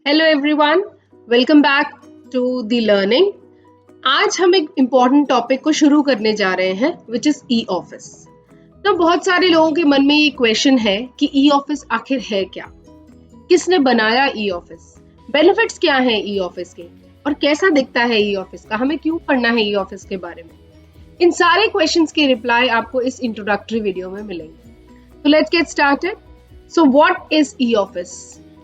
Hello everyone, welcome back to the learning. आज हम एक इम्पॉर्टेंट टॉपिक को शुरू करने जा रहे हैं विच इज ई ऑफिस। तो बहुत सारे लोगों के मन में ये क्वेश्चन है कि ई ऑफिस आखिर है क्या, किसने बनाया ई ऑफिस, बेनिफिट्स क्या हैं ई ऑफिस के और कैसा दिखता है ई ऑफिस का, हमें क्यों पढ़ना है ई ऑफिस के बारे में। इन सारे क्वेश्चंस के रिप्लाई आपको इस इंट्रोडक्टरी वीडियो में मिलेंगे। तो let's get started. So what is e office?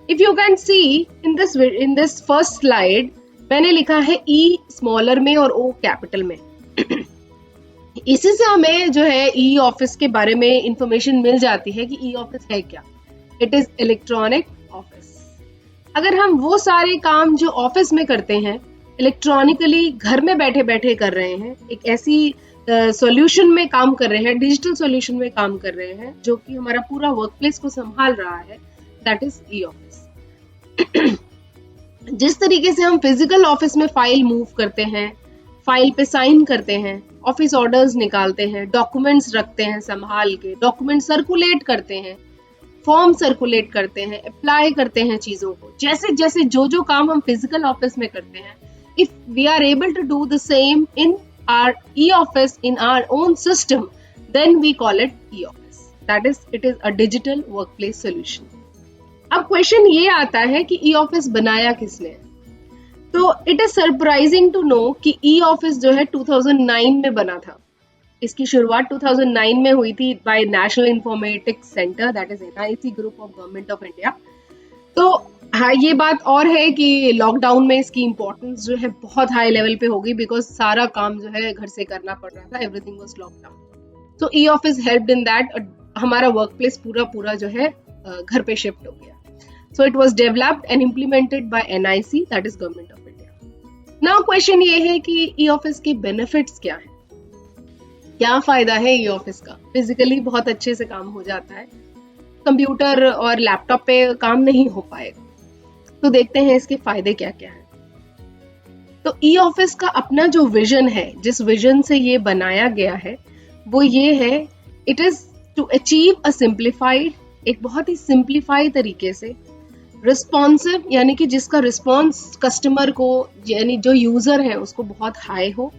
If you can see in this first slide, मैंने लिखा है E स्मॉलर में और O कैपिटल में। इसी से हमें जो है ई ऑफिस के बारे में इंफॉर्मेशन मिल जाती है कि ई ऑफिस है क्या। It is electronic office. अगर हम वो सारे काम जो ऑफिस में करते हैं इलेक्ट्रॉनिकली घर में बैठे बैठे कर रहे हैं, एक ऐसी सॉल्यूशन में काम कर रहे हैं, डिजिटल सॉल्यूशन में काम कर रहे हैं जो कि हमारा पूरा वर्कप्लेस को संभाल रहा है, दैट इज ई ऑफिस। जिस तरीके से हम फिजिकल ऑफिस में फाइल मूव करते हैं, फाइल पे साइन करते हैं, ऑफिस ऑर्डर्स निकालते हैं, डॉक्यूमेंट्स रखते हैं संभाल के, डॉक्यूमेंट सर्कुलेट करते हैं, फॉर्म सर्कुलेट करते हैं, अप्लाई करते हैं चीजों को, जैसे जैसे जो काम हम फिजिकल ऑफिस में करते हैं, if we are able to do the same in our e office in our own system, then we call it e office. That is it is a digital workplace solution. अब question ये आता है कि e office बनाया किसने? तो it is surprising to know कि e office जो है 2009 में बना था। इसकी शुरुआत 2009 में हुई थी by National Informatics Centre, that is NIC group of Government of India. तो हाँ, ये बात और है कि लॉकडाउन में इसकी इम्पोर्टेंस जो है बहुत हाई लेवल पे होगी, बिकॉज सारा काम जो है घर से करना पड़ रहा था, एवरीथिंग वाज लॉकडाउन। तो e office helped in that, हमारा वर्क प्लेस पूरा जो है घर पे शिफ्ट हो गया। So it was developed and implemented by NIC, that is Government of India. Now question ये है कि ई ऑफिस के बेनिफिट्स क्या है, क्या फायदा है ई ऑफिस का? फिजिकली बहुत अच्छे से काम हो जाता है, कंप्यूटर और लैपटॉप पे काम नहीं हो पाएगा। तो देखते हैं इसके फायदे क्या क्या है। तो ई ऑफिस का अपना जो विजन है, जिस विजन से ये बनाया गया है, वो ये है, it is to achieve a simplified, एक बहुत ही सिंप्लीफाइड तरीके से, रिस्पॉन्सिव यानी कि जिसका रिस्पॉन्स कस्टमर को यानी जो यूजर है उसको बहुत हाई हो,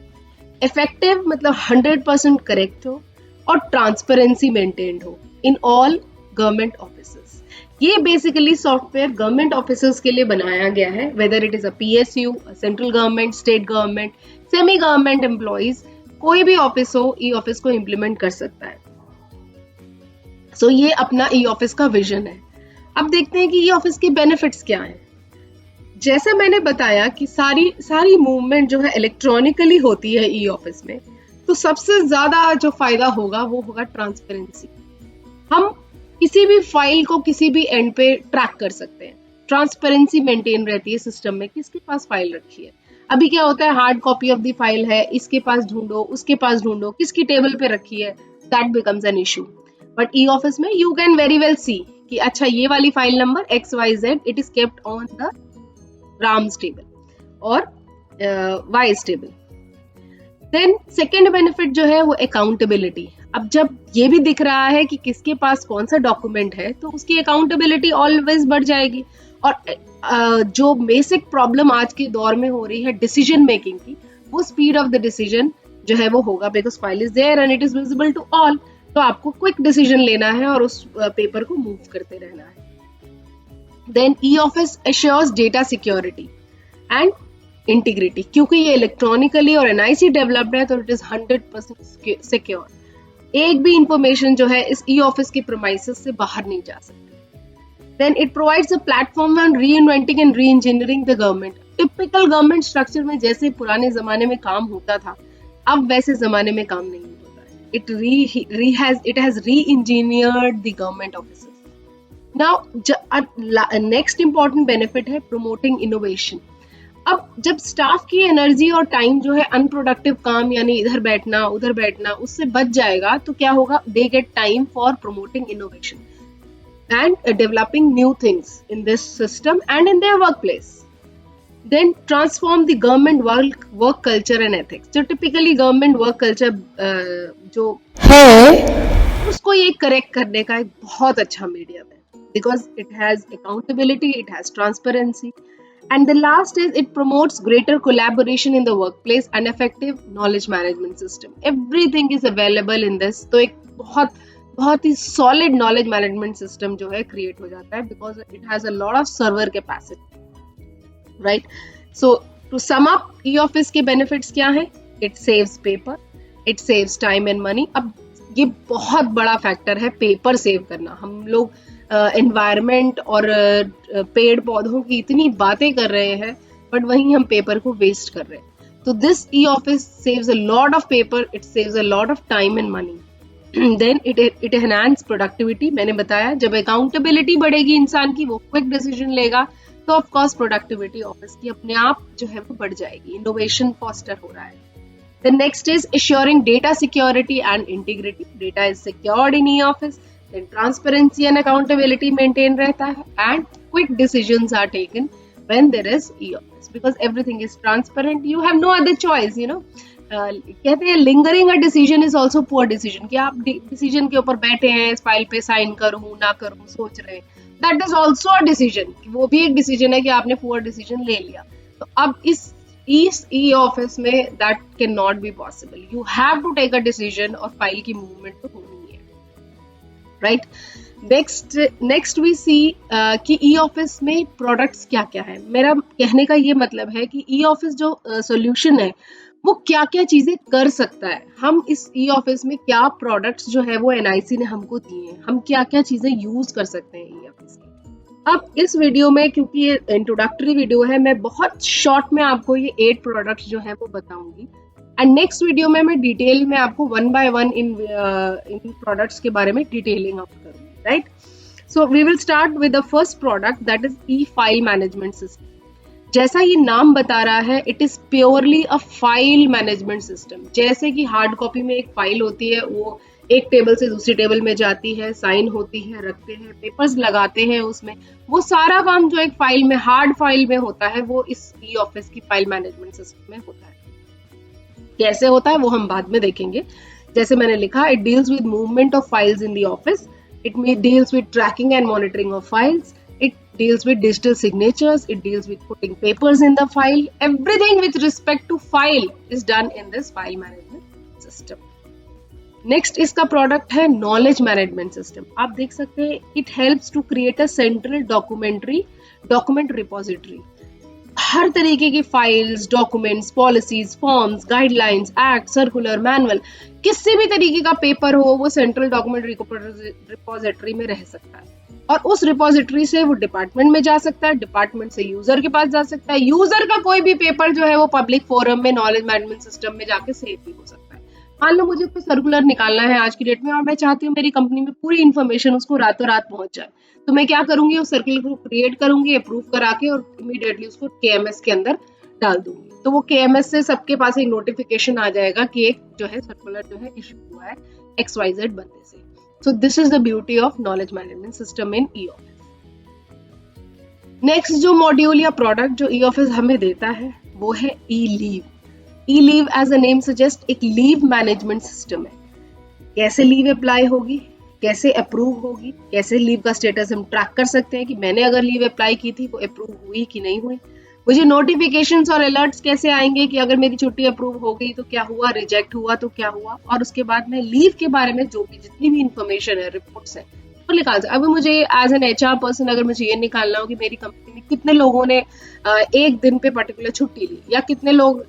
इफेक्टिव मतलब 100% करेक्ट हो, और ट्रांसपेरेंसी मेंटेन्ड हो इन ऑल गवर्नमेंट ऑफिसेस। ये बेसिकली सॉफ्टवेयर गवर्नमेंट ऑफिसेस के लिए बनाया गया है, whether it is a PSU, central government, state government, semi government employees, कोई भी ऑफिस हो ई ऑफिस को इम्प्लीमेंट कर सकता है। सो ये अपना ई ऑफिस का विजन है। अब देखते हैं कि ई ऑफिस के बेनिफिट्स क्या हैं। जैसे मैंने बताया कि सारी मूवमेंट जो है इलेक्ट्रॉनिकली होती है ई ऑफिस में, तो सबसे ज्यादा जो फायदा होगा वो होगा ट्रांसपेरेंसी। हम किसी भी फाइल को किसी भी एंड पे ट्रैक कर सकते हैं, ट्रांसपेरेंसी मेंटेन रहती है सिस्टम में, किसके पास फाइल रखी है। अभी क्या होता है, hard copy of the file है, इसके पास ढूंढो, उसके पास ढूंढो, किसकी टेबल पे रखी है, that becomes an issue. But e office में you can very well see कि अच्छा ये वाली file number XYZ it is kept on the Ram's table और wise table. Then second benefit जो है वो अकाउंटेबिलिटी। अब जब ये भी दिख रहा है कि किसके पास कौन सा डॉक्यूमेंट है, तो उसकी अकाउंटेबिलिटी ऑलवेज बढ़ जाएगी। और जो बेसिक प्रॉब्लम आज के दौर में हो रही है डिसीजन मेकिंग की, वो स्पीड ऑफ द डिसीजन जो है वो होगा, because file is there and it is visible to all. तो आपको क्विक डिसीजन लेना है और उस पेपर को मूव करते रहना है। Then e office assures data security and integrity, क्योंकि ये इलेक्ट्रॉनिकली और एनआईसी डेवलप्ड है, तो इट इज 100% सिक्योर। एक भी इंफॉर्मेशन जो है इस ई ऑफिस के प्रीमाइसेस से बाहर नहीं जा सकती। Then it provides a platform on reinventing and reengineering the government. Typical government structure में जैसे पुराने जमाने में काम होता था, अब वैसे जमाने में काम नहीं होता। It has re-engineered the government offices. Now, next important benefit है promoting innovation. अब जब स्टाफ की एनर्जी और टाइम जो है अनप्रोडक्टिव काम यानी इधर बैठना उधर बैठना उससे बच जाएगा, तो क्या होगा, they get time for promoting innovation and developing new things in this system and in their workplace. Then transform the government work culture and ethics. जो typically government work culture जो है उसको ये करेक्ट करने का एक बहुत अच्छा मीडियम है। because it has accountability, it has transparency. And the last is it promotes greater collaboration in the workplace and effective knowledge management system. Everything is available in this. तो एक बहुत ही solid knowledge management system जो है create हो जाता है because it has a lot of server capacity, right? So to sum up, e-office के benefits क्या हैं? It saves paper, it saves time and money. अब ये बहुत बड़ा फैक्टर है पेपर सेव करना. हम लोग एनवायरनमेंट और पेड़ पौधों की इतनी बातें कर रहे हैं बट वहीं हम पेपर को वेस्ट कर रहे हैं. तो this e office saves a lot of paper, it saves a lot of time and money. Then it enhance productivity. मैंने बताया जब अकाउंटेबिलिटी बढ़ेगी इंसान की, वो क्विक डिसीजन लेगा, तो ऑफ कोर्स प्रोडक्टिविटी ऑफिस की अपने आप जो है वो बढ़ जाएगी. इनोवेशन फॉस्टर हो रहा है. The next is assuring data security and integrity. Data is secured in e-office. Then transparency and accountability maintained रहता है, and quick decisions are taken when there is e-office because everything is transparent. You have no other choice, you know. कहते हैं lingering a decision is also poor decision. कि आप decision के ऊपर बैठे हैं, इस फाइल पे साइन करूँ ना करूँ सोच रहे हैं. That is also a decision. वो भी एक decision है कि आपने poor decision ले लिया. तो अब इस e-office में that cannot be possible. You have to take a decision और फाइल की मूवमेंट तो होनी है, right? Next we see कि e-office में प्रोडक्ट्स क्या क्या है. मेरा कहने का ये मतलब है कि e-office जो सोल्यूशन है वो क्या क्या चीजें कर सकता है. हम इस e-office में क्या प्रोडक्ट्स जो है वो NIC ने हमको दिए हैं, हम क्या क्या चीजें यूज कर सकते हैं e-office की. अब इस वीडियो में, क्योंकि ये इंट्रोडक्टरी वीडियो है, मैं बहुत शॉर्ट में आपको ये 8 प्रोडक्ट्स जो है वो बताऊंगी. एंड नेक्स्ट वीडियो में मैं डिटेल में आपको 1 by 1 इन प्रोडक्ट्स के बारे में डिटेलिंग आउट करूंगी, right? So we will start with the first product, that is e file management system. जैसा ये नाम बता रहा है, it is purely a file management system. जैसे कि हार्ड कॉपी में एक फाइल होती है, वो एक टेबल से दूसरी टेबल में जाती है, साइन होती है, रखते हैं, पेपर्स लगाते हैं उसमें, वो सारा काम जो एक फाइल में, हार्ड फाइल में होता है, वो इस ई ऑफिस की फाइल मैनेजमेंट सिस्टम में होता है. कैसे होता है वो हम बाद में देखेंगे. जैसे मैंने लिखा, it deals with movement of files in the office, it deals with tracking and monitoring of files, it deals with digital signatures, it deals with putting papers in the file. Everything with respect to file is done in this file management system. Next इसका product है knowledge management system. आप देख सकते हैं, it helps to create a central document repository. हर तरीके की files, documents, policies, forms, guidelines, act, circular, manual, किसी भी तरीके का पेपर हो, वो सेंट्रल डॉक्यूमेंट रिपोजिटरी में रह सकता है. और उस रिपोजिटरी से वो डिपार्टमेंट में जा सकता है, डिपार्टमेंट से यूजर के पास जा सकता है, यूजर का कोई भी पेपर जो है वो पब्लिक फोरम में, नॉलेज मैनेजमेंट सिस्टम में जाके सेव भी हो सकता है. मान लो मुझे कोई सर्कुलर निकालना है आज की डेट में और मैं चाहती हूँ मेरी कंपनी में पूरी इन्फॉर्मेशन उसको रातों रात पहुंच जाए, तो मैं क्या करूंगी, उस सर्कुलर को क्रिएट करूंगी, अप्रूव करा के, और इमीडिएटली उसको KMS के अंदर डाल दूंगी. तो वो KMS से सबके पास एक नोटिफिकेशन आ जाएगा कि एक जो है सर्कुलर जो है इशू हुआ है XYZ बंदे से. So this is the beauty of knowledge management system in e-office. Next जो मॉड्यूल या प्रोडक्ट जो e-office हमें देता है वो है e-leave. e-leave as a name suggest एक लीव मैनेजमेंट सिस्टम है. कैसे लीव अप्लाई होगी, कैसे अप्रूव होगी, कैसे लीव का स्टेटस हम ट्रैक कर सकते हैं कि मैंने अगर लीव अप्लाई की थी वो अप्रूव हुई कि नहीं हुई. मुझे नोटिफिकेशंस और अलर्ट्स कैसे आएंगे कि अगर मेरी छुट्टी अप्रूव हो गई तो क्या हुआ, रिजेक्ट हुआ तो क्या हुआ. और उसके बाद में लीव के बारे में जो भी जितनी भी इंफॉर्मेशन है, रिपोर्ट्स है, वो निकाल सकते. अभी मुझे एज एन HR पर्सन अगर मुझे ये निकालना हो कि मेरी कंपनी में कितने लोगों ने एक दिन पे पर्टिकुलर छुट्टी ली, या कितने लोग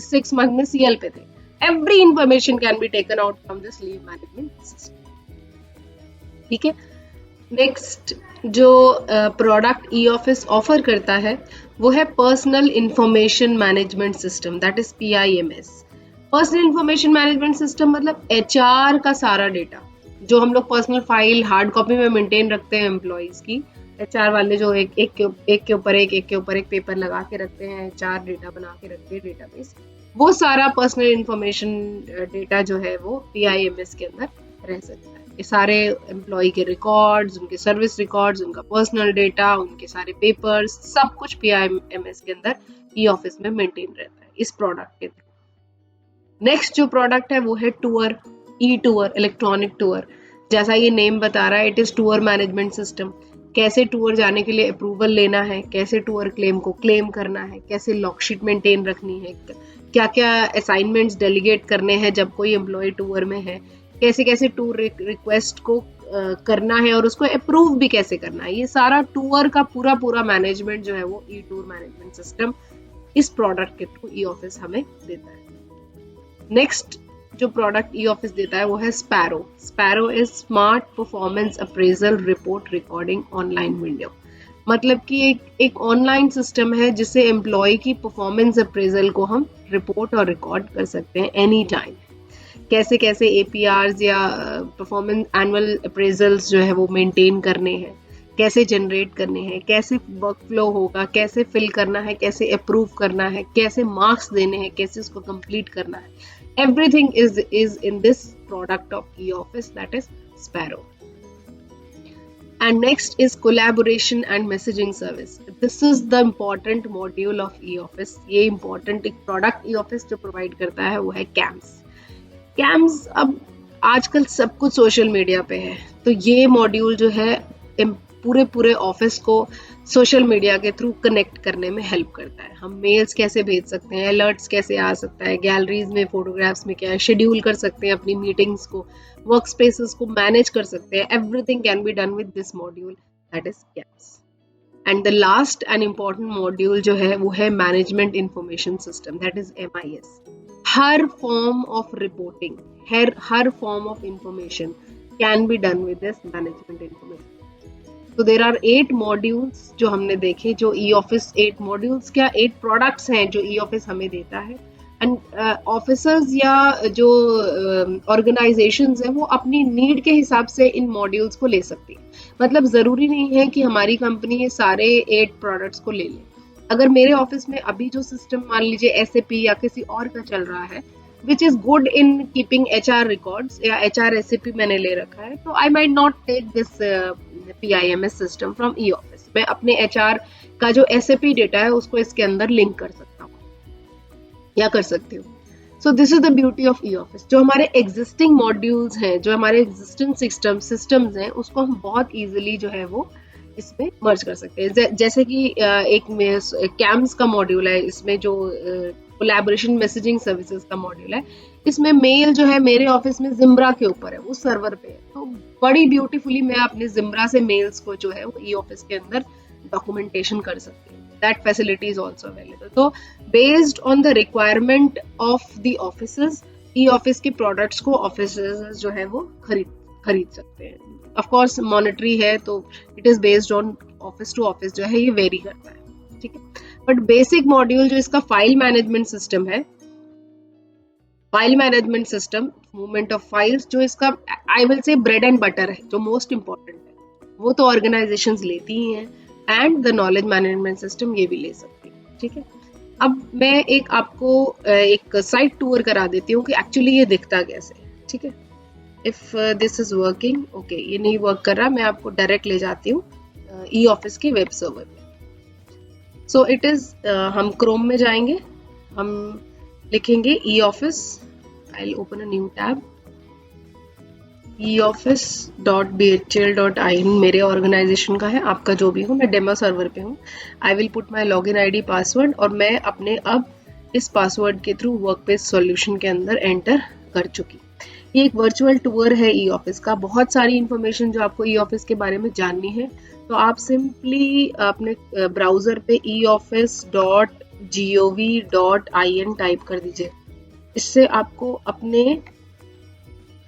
6 मंथ में CL पे थे, every information can be taken out from this leave management system. ठीक है. नेक्स्ट जो प्रोडक्ट e-office ऑफर करता है वो है personal information management system, that is PIMS. Personal information management system मतलब HR का सारा डेटा जो हम लोग पर्सनल फाइल हार्ड कॉपी में मेंटेन रखते हैं एम्प्लॉइज की. HR वाले जो एक के ऊपर एक पेपर लगा के रखते हैं, HR डेटा बना के रखते हैं डेटाबेस, वो सारा पर्सनल इंफॉर्मेशन डेटा जो है वो PIMS के अंदर रह सकता है. ये सारे एम्प्लॉय के रिकॉर्ड्स, उनके सर्विस रिकॉर्ड्स, उनका पर्सनल डेटा, उनके सारे पेपर्स, सब कुछ PIMS के अंदर e-office में मेंटेन रहता है इस प्रोडक्ट के थ्रू. नेक्स्ट जो प्रोडक्ट है वो है टूर, e-टूर, इलेक्ट्रॉनिक टूर. जैसा ये नेम बता रहा है, it is tour management system. कैसे टूर जाने के लिए अप्रूवल लेना है, कैसे टूर क्लेम को क्लेम करना है, कैसे लॉकशीट मेंटेन रखनी है, क्या क्या असाइनमेंट्स डेलीगेट करने हैं जब कोई एम्प्लॉय टूर में है, कैसे कैसे टूर रिक्वेस्ट को करना है और उसको अप्रूव भी कैसे करना है। ये सारा टूर का पूरा पूरा मैनेजमेंट जो है वो ई टूर मैनेजमेंट सिस्टम इस प्रोडक्ट के थ्रू ई ऑफिस हमें देता है। नेक्स्ट जो प्रोडक्ट ई ऑफिस देता है वो है sparrow. Sparrow is smart performance appraisal report recording online window. मतलब कि एक ऑनलाइन सिस्टम है जिससे एम्प्लॉय की परफॉर्मेंस अप्रेजल को हम रिपोर्ट और रिकॉर्ड कर सकते हैं एनी टाइम। कैसे कैसे APRs या परफॉर्मेंस एनुअल अप्रेजल्स जो है वो मेंटेन करने हैं, कैसे जनरेट करने हैं, कैसे वर्क फ्लो होगा, कैसे फिल करना है, कैसे अप्रूव करना है, कैसे मार्क्स देने हैं, कैसे उसको कंप्लीट करना है। Everything is in this product of eOffice, that is Sparrow. And next is collaboration and messaging service. This is the important module of eOffice. ये important एक product eOffice जो provide करता है वो है CAMS. CAMS अब आजकल सब कुछ सोशल मीडिया पे है, तो ये मॉड्यूल जो है पूरे ऑफिस को सोशल मीडिया के थ्रू कनेक्ट करने में हेल्प करता है। हम मेल्स कैसे भेज सकते हैं, अलर्ट्स कैसे आ सकता है, गैलरीज में फोटोग्राफ्स में क्या है, शेड्यूल कर सकते हैं अपनी मीटिंग्स को, वर्क स्पेसेस को मैनेज कर सकते हैं। Everything can be done with this module, that is camps. And the last and important module जो है वो है management information system, that is MIS। Her form of reporting, her form of information can be done with this management information. तो there are 8 modules जो हमने देखे, जो e office 8 modules क्या 8 प्रोडक्ट्स हैं जो ई ऑफिस हमें देता है। एंड ऑफिसर्स या जो ऑर्गेनाइजेशंस हैं वो अपनी नीड के हिसाब से इन मॉड्यूल्स को ले सकती है। मतलब ज़रूरी नहीं है कि हमारी कंपनी ये सारे 8 प्रोडक्ट्स को ले ले। अगर मेरे ऑफिस में अभी जो सिस्टम मान लीजिए SAP या किसी और का चल रहा है which is good in keeping HR records या HR SAP मैंने ले रखा है, तो I might not take this PIMS system from eOffice। मैं अपने HR का जो SAP डेटा है उसको इसके अंदर लिंक कर सकता हूँ या कर सकती हूँ। So this is the beauty of eOffice। जो हमारे existing modules हैं, जो हमारे existing systems हैं, उसको हम बहुत easily जो है वो इसमें मर्ज कर सकते हैं। जैसे कि एक CAMS का मॉड्यूल है, इसमें जो कोलैबोरेशन मैसेजिंग सर्विसेज का मॉड्यूल है, इसमें मेल जो है मेरे ऑफिस में जिम्ब्रा के ऊपर है, वो सर्वर पे है, तो बड़ी ब्यूटीफुली मैं अपने जिम्ब्रा से मेल्स को जो है वो ई ऑफिस के अंदर डॉक्यूमेंटेशन कर सकती हूँ। That facility is also available. तो based on the requirement of the offices, e office के प्रोडक्ट्स को ऑफिसेज जो है वो खरीद सकते हैं। ऑफ कोर्स मॉनेटरी है, तो it is based on office to office जो है ये वेरी करता है, ठीक है। बट बेसिक मॉड्यूल जो इसका फाइल मैनेजमेंट सिस्टम है, file management system, movement of files, जो इसका I will say bread and butter है, जो मोस्ट इंपॉर्टेंट है, वो तो ऑर्गेनाइजेशंस लेती ही हैं, and the knowledge management system ये भी ले सकती है, ठीक है। अब मैं आपको एक साइट टूर करा देती हूँ कि एक्चुअली ये दिखता कैसे, ठीक है। If this is working, okay, ये नहीं वर्क कर रहा, मैं आपको डायरेक्ट ले जाती हूँ ई ऑफिस के वेब सर्वर पे। सो इट इज, हम क्रोम में जाएंगे, हम लिखेंगे eOffice, I'll open a new tab, eoffice.bhl.in मेरे ऑर्गेनाइजेशन का है, आपका जो भी हो, मैं डेमो सर्वर पे हूँ। I will put my login ID password, और मैं अपने अब इस पासवर्ड के थ्रू वर्कपेज सॉल्यूशन के अंदर एंटर कर चुकी। ये एक वर्चुअल टूर है ई ऑफिस का। बहुत सारी इंफॉर्मेशन जो आपको ई ऑफिस के बारे में जाननी है, तो आप सिंपली अपने ब्राउजर पे eoffice.gov.in टाइप कर दीजिए। इससे आपको अपने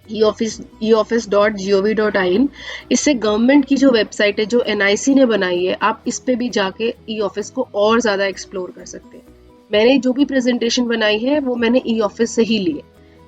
eoffice.gov.in, इससे गवर्नमेंट की जो वेबसाइट है, जो NIC ने बनाई है, आप इस पे भी जाके ई ऑफिस को और ज्यादा एक्सप्लोर कर सकते हैं। मैंने जो भी प्रेजेंटेशन बनाई है वो मैंने ई ऑफिस से ही ली है।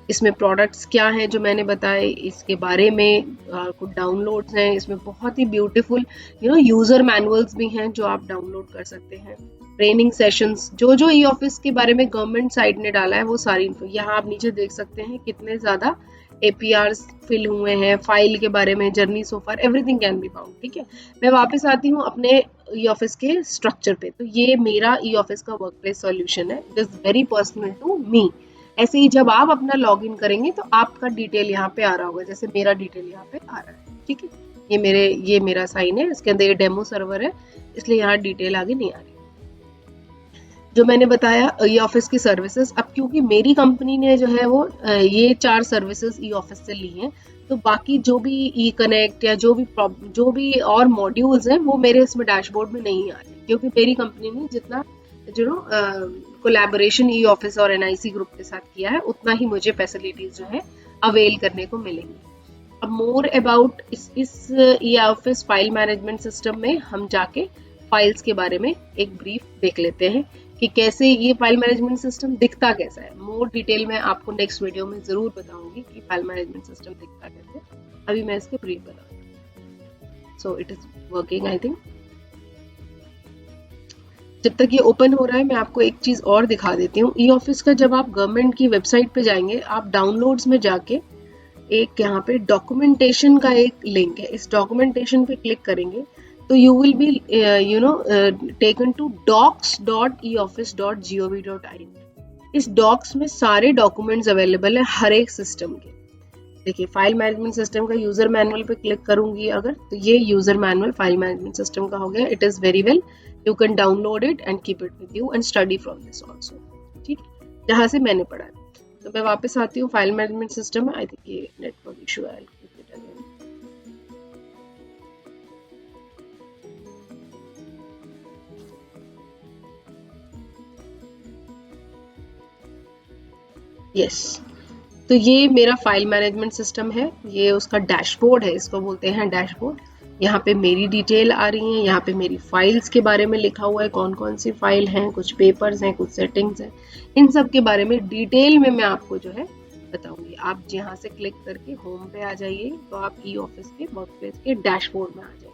इसमें प्रोडक्ट्स क्या हैं जो मैंने बताए, इसके बारे में कुछ डाउनलोड्स हैं, इसमें बहुत ही ब्यूटीफुल यूजर मैनुअल्स भी हैं जो आप डाउनलोड कर सकते हैं। ट्रेनिंग सेशंस, जो ई ऑफिस के बारे में गवर्नमेंट साइट ने डाला है वो सारी इन्फो यहाँ आप नीचे देख सकते हैं। कितने ज्यादा APRs फिल हुए हैं, फाइल के बारे में, journey so far, everything can be found, ठीक है। मैं वापस आती हूँ अपने ई ऑफिस के स्ट्रक्चर पे। तो ये मेरा ई ऑफिस का वर्कप्लेस सॉल्यूशन है, it is very personal to me. ऐसे ही जब आप अपना लॉगिन करेंगे तो आपका डिटेल यहाँ पे आ रहा होगा, जैसे मेरा डिटेल यहाँ पे आ रहा है, ठीक है। ये मेरा साइन है, इसके अंदर ये डेमो सर्वर है, इसलिए यहाँ डिटेल आगे नहीं आ रही। जो मैंने बताया ई ऑफिस की सर्विसेज, अब क्योंकि मेरी कंपनी ने जो है वो ये 4 सर्विसेज ई ऑफिस से ली हैं, तो बाकी जो भी ई कनेक्ट या जो भी और मॉड्यूल्स हैं वो मेरे इसमें डैशबोर्ड में नहीं आ रहे, क्योंकि मेरी कंपनी ने जितना कोलैबोरेशन ई ऑफिस और एनआईसी ग्रुप के साथ किया है, उतना ही मुझे फैसिलिटीज जो है अवेल करने को मिलेंगी। अब मोर अबाउट इस e office file management system में हम जाके फाइल्स के बारे में एक ब्रीफ देख लेते हैं कि कैसे ये फाइल मैनेजमेंट सिस्टम दिखता कैसा है। मोर डिटेल में आपको नेक्स्ट वीडियो में जरूर बताऊंगी कि फाइल मैनेजमेंट सिस्टम दिखता कैसे। अभी मैं इसके ब्रीफ बताऊंगी। So it is working I think. जब तक ये ओपन हो रहा है मैं आपको एक चीज और दिखा देती हूँ। ई ऑफिस का जब आप गवर्नमेंट की वेबसाइट पे जाएंगे, आप डाउनलोड्स में जाके एक यहाँ पे डॉक्यूमेंटेशन का एक लिंक है, इस डॉक्यूमेंटेशन पे क्लिक करेंगे तो you will be taken to docs.eoffice.gov.in। इस डॉक्स में सारे डॉक्यूमेंट्स अवेलेबल है हर एक सिस्टम के। देखिए फाइल मैनेजमेंट सिस्टम का यूजर मैनुअल पे क्लिक करूंगी अगर, तो ये user manual file management system का हो गया। It is very well, you can download it and keep it with you and study from this also. ठीक, जहां से मैंने पढ़ा है। तो मैं वापस आती हूँ फाइल मैनेजमेंट सिस्टम में। आई थिंक ये नेटवर्क इशू है। यस, तो ये मेरा फाइल मैनेजमेंट सिस्टम है, ये उसका डैशबोर्ड है, इसको बोलते हैं डैशबोर्ड। यहाँ पे मेरी डिटेल आ रही है, यहाँ पे मेरी फाइल्स के बारे में लिखा हुआ है, कौन कौन सी फाइल हैं, कुछ पेपर्स हैं, कुछ सेटिंग्स हैं, इन सब के बारे में डिटेल में मैं आपको जो है बताऊंगी। आप यहाँ से क्लिक करके होम पे आ जाइए तो आप ई ऑफिस के वर्कप्लेस के डैशबोर्ड में आ जाइए।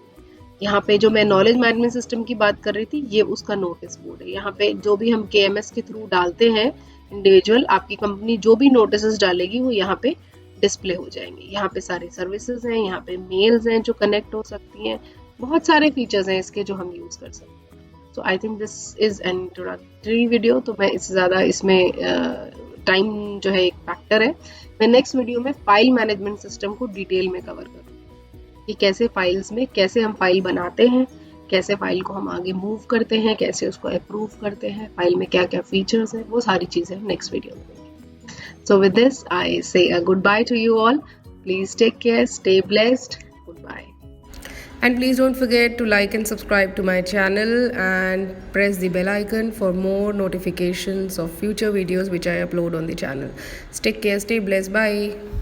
यहाँ पे जो मैं नॉलेज मैनेजमेंट सिस्टम की बात कर रही थी, ये उसका नोटिस बोर्ड है। यहाँ पे जो भी हम KMS के थ्रू डालते हैं इंडिविजुअल, आपकी कंपनी जो भी नोटिस डालेगी वो यहाँ पे डिस्प्ले हो जाएंगे। यहाँ पे सारे सर्विसेज हैं, यहाँ पे मेल्स हैं जो कनेक्ट हो सकती हैं, बहुत सारे फीचर्स हैं इसके जो हम यूज कर सकते हैं। So I think this is an introductory video, तो मैं इससे ज़्यादा इसमें टाइम जो है एक फैक्टर है। मैं नेक्स्ट वीडियो में फाइल मैनेजमेंट सिस्टम को डिटेल में कवर करूँगी कि कैसे फाइल्स में कैसे हम फाइल बनाते हैं, कैसे फाइल को हम आगे मूव करते हैं, कैसे उसको अप्रूव करते हैं, फाइल में क्या क्या फीचर्स हैं, वो सारी चीज़ें नेक्स्ट वीडियो में। So with this, I say a goodbye to you all. Please take care, stay blessed. Goodbye. And please don't forget to like and subscribe to my channel and press the bell icon for more notifications of future videos which I upload on the channel. Take care, stay blessed. Bye.